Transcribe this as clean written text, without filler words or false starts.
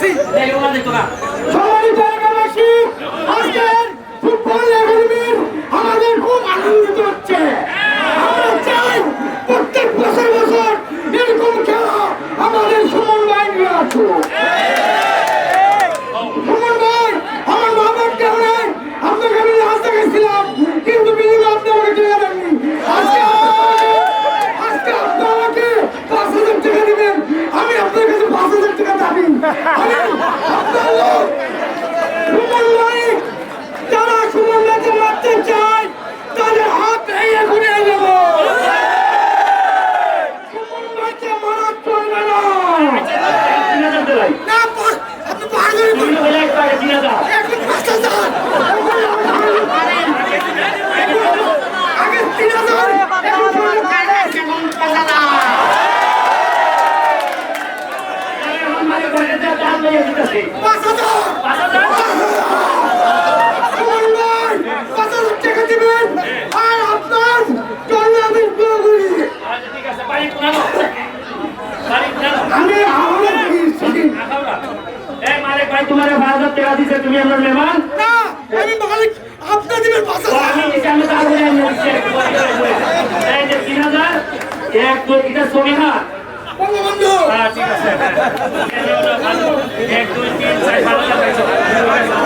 দেখছি সম্মানিত এলাকাবাসী, আজকের ফুটবল একাডেমির আমাদের খুব আনন্দিত হচ্ছে। আমরা চাই প্রত্যেক বছর বছর এরকম খেলা আমাদের সুমন ভাই নিয়ে আসুক। সুমন ভাই, আমার বাবার কারণে আপনাকে আমি রাস্তা গেছিলাম, কিন্তু বিনিময়ে আপনি আমাকে টাকা দেননি। আজকে আপনি আমাকে 5,000 টাকা দিবেন। আমি আপনার কাছে 5,000 টাকা দাবি। আমি আপনার লোক সুমন ভাই, যারা সুমন ভাইকে মারতে চায় তাদের হাত ভেঙে ঘুরিয়ে দেব। সুমন ভাইকে মারা চলবে না। না, আপনি পাগল এখন 5,000 আগে 3,000 এখন 5,000 সুমন ভাই 5,000 টাকা দিবেন আর আপনার জন্য আমি দোয়া করি। আমি আমার মালিক ভাই তোমার 5,000 টাকা দিচ্ছে, তুমি আমার মেহমান। না, আমি মালিক, আপনি দিবেন 5,000। আমি দিচ্ছি, আমি তার বলে আমি দিচ্ছি। এই যে 3,000 এক দুই এটা ছবি না। বঙ্গবন্ধু ঠিক আছে 1 2 3 4 5,000